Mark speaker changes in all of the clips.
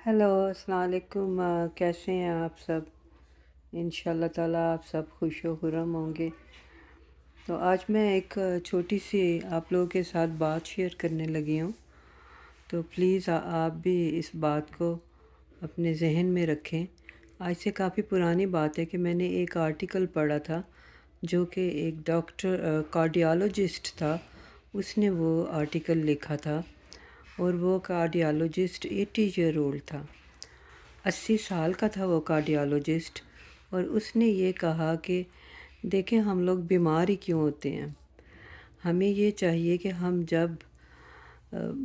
Speaker 1: Hello अस्सलाम वालेकुम। कैसे हैं आप सब? इंशाल्लाह ताला आप सब खुश व खुर्रम होंगे। तो आज मैं एक छोटी सी आप लोगों के साथ बात शेयर करने लगी हूँ। तो प्लीज़ आप भी इस बात को अपने जहन में रखें। आज से काफ़ी पुरानी बात है कि मैंने एक आर्टिकल पढ़ा था जो कि एक डॉक्टर कार्डियोलॉजिस्ट था, उसने वो आर्टिकल लिखा था। और वो कार्डियोलॉजिस्ट 80 ईयर ओल्ड था, 80 साल का था वो कार्डियोलॉजिस्ट। और उसने ये कहा कि देखें, हम लोग बीमार ही क्यों होते हैं। हमें ये चाहिए कि हम जब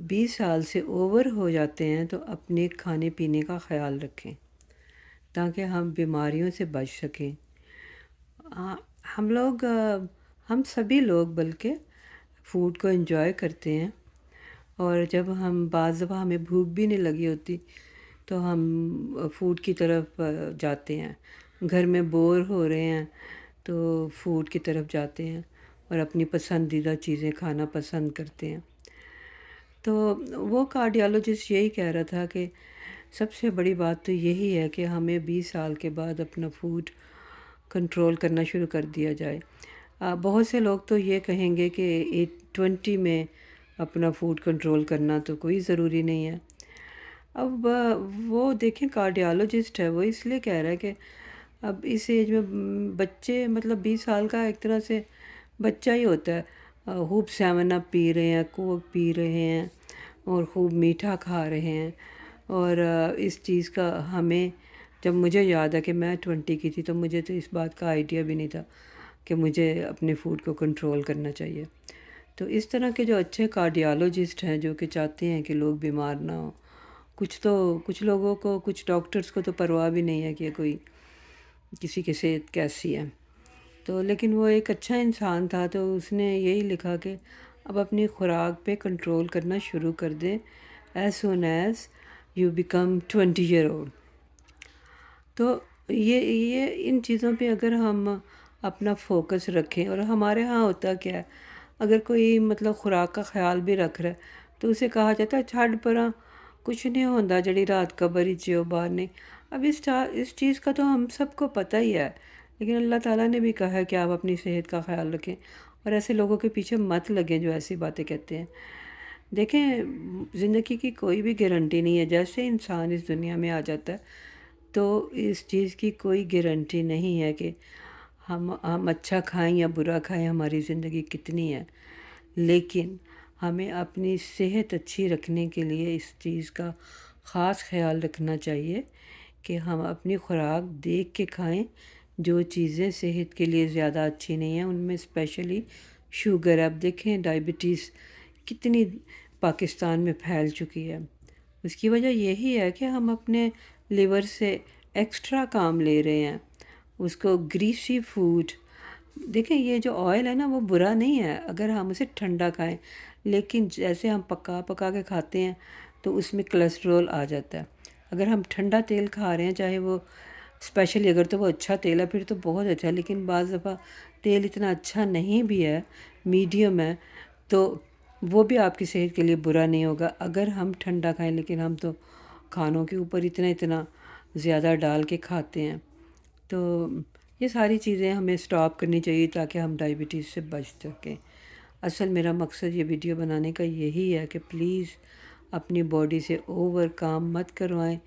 Speaker 1: 20 साल से ओवर हो जाते हैं तो अपने खाने पीने का ख्याल रखें ताकि हम बीमारियों से बच सकें। आ, हम लोग हम सभी लोग बल्कि फ़ूड को एंजॉय करते हैं। और जब हम बाज़ दफ़ा हमें भूख भी नहीं लगी होती तो हम फ़ूड की तरफ जाते हैं। घर में बोर हो रहे हैं तो फ़ूड की तरफ जाते हैं और अपनी पसंदीदा चीज़ें खाना पसंद करते हैं। तो वो कार्डियोलॉजिस्ट यही कह रहा था कि सबसे बड़ी बात तो यही है कि हमें 20 साल के बाद अपना फ़ूड कंट्रोल करना शुरू कर दिया जाए। बहुत से लोग तो ये कहेंगे कि 20 में अपना फ़ूड कंट्रोल करना तो कोई ज़रूरी नहीं है। अब वो देखें, कार्डियोलॉजिस्ट है, वो इसलिए कह रहा है कि अब इस एज में बच्चे, मतलब 20 साल का एक तरह से बच्चा ही होता है। खूब सेवन अप पी रहे हैं, कोक पी रहे हैं और खूब मीठा खा रहे हैं। और इस चीज़ का हमें, जब मुझे याद है कि मैं 20 की थी तो मुझे तो इस बात का आइडिया भी नहीं था कि मुझे अपने फ़ूड को कंट्रोल करना चाहिए। तो इस तरह के जो अच्छे कार्डियोलॉजिस्ट हैं जो कि चाहते हैं कि लोग बीमार ना हो, कुछ लोगों को, कुछ डॉक्टर्स को तो परवाह भी नहीं है कि कोई किसी की सेहत कैसी है। तो लेकिन वो एक अच्छा इंसान था, तो उसने यही लिखा कि अब अपनी खुराक पे कंट्रोल करना शुरू कर दें as soon as you become 20 year old. तो ये इन चीज़ों पे अगर हम अपना फोकस रखें, और हमारे यहाँ होता क्या है, अगर कोई मतलब खुराक का ख्याल भी रख रहा है तो उसे कहा जाता है छड़ परा, कुछ नहीं होता, जड़ी रात कबर ही जियो बाहर नहीं। अब इस चीज़ का तो हम सबको पता ही है, लेकिन अल्लाह ताला ने भी कहा है कि आप अपनी सेहत का ख्याल रखें और ऐसे लोगों के पीछे मत लगें जो ऐसी बातें कहते हैं। देखें, ज़िंदगी की कोई भी गारंटी नहीं है। जैसे इंसान इस दुनिया में आ जाता है तो इस चीज़ की कोई गारंटी नहीं है कि हम अच्छा खाएं या बुरा खाएं, हमारी ज़िंदगी कितनी है। लेकिन हमें अपनी सेहत अच्छी रखने के लिए इस चीज़ का ख़ास ख्याल रखना चाहिए कि हम अपनी खुराक देख के खाएं। जो चीज़ें सेहत के लिए ज़्यादा अच्छी नहीं हैं उनमें स्पेशली शुगर। अब देखें, डायबिटीज़ कितनी पाकिस्तान में फैल चुकी है। उसकी वजह यही है कि हम अपने लिवर से एक्स्ट्रा काम ले रहे हैं, उसको ग्रीसी फूड। देखें, ये जो ऑयल है ना, वो बुरा नहीं है अगर हम उसे ठंडा खाएं, लेकिन जैसे हम पका पका के खाते हैं तो उसमें कोलेस्ट्रॉल आ जाता है। अगर हम ठंडा तेल खा रहे हैं, चाहे वो स्पेशली अगर तो वो अच्छा तेल है फिर तो बहुत अच्छा है, लेकिन बाज़ दफ़ा तेल इतना अच्छा नहीं भी है, मीडियम है, तो वो भी आपकी सेहत के लिए बुरा नहीं होगा अगर हम ठंडा खाएं। लेकिन हम तो खानों के ऊपर इतना इतना ज़्यादा डाल के खाते हैं। तो ये सारी चीज़ें हमें स्टॉप करनी चाहिए ताकि हम डायबिटीज़ से बच सकें। असल मेरा मकसद ये वीडियो बनाने का यही है कि प्लीज़ अपनी बॉडी से ओवर काम मत करवाएं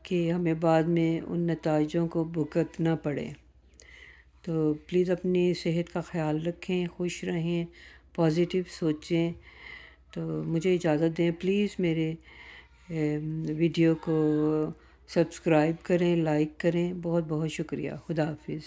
Speaker 1: कि हमें बाद में उन नताइजों को भुगतना पड़े। तो प्लीज़ अपनी सेहत का ख्याल रखें, खुश रहें, पॉजिटिव सोचें। तो मुझे इजाज़त दें, प्लीज़ मेरे वीडियो को सब्सक्राइब करें, लाइक करें। बहुत बहुत शुक्रिया। खुदा हाफिज़।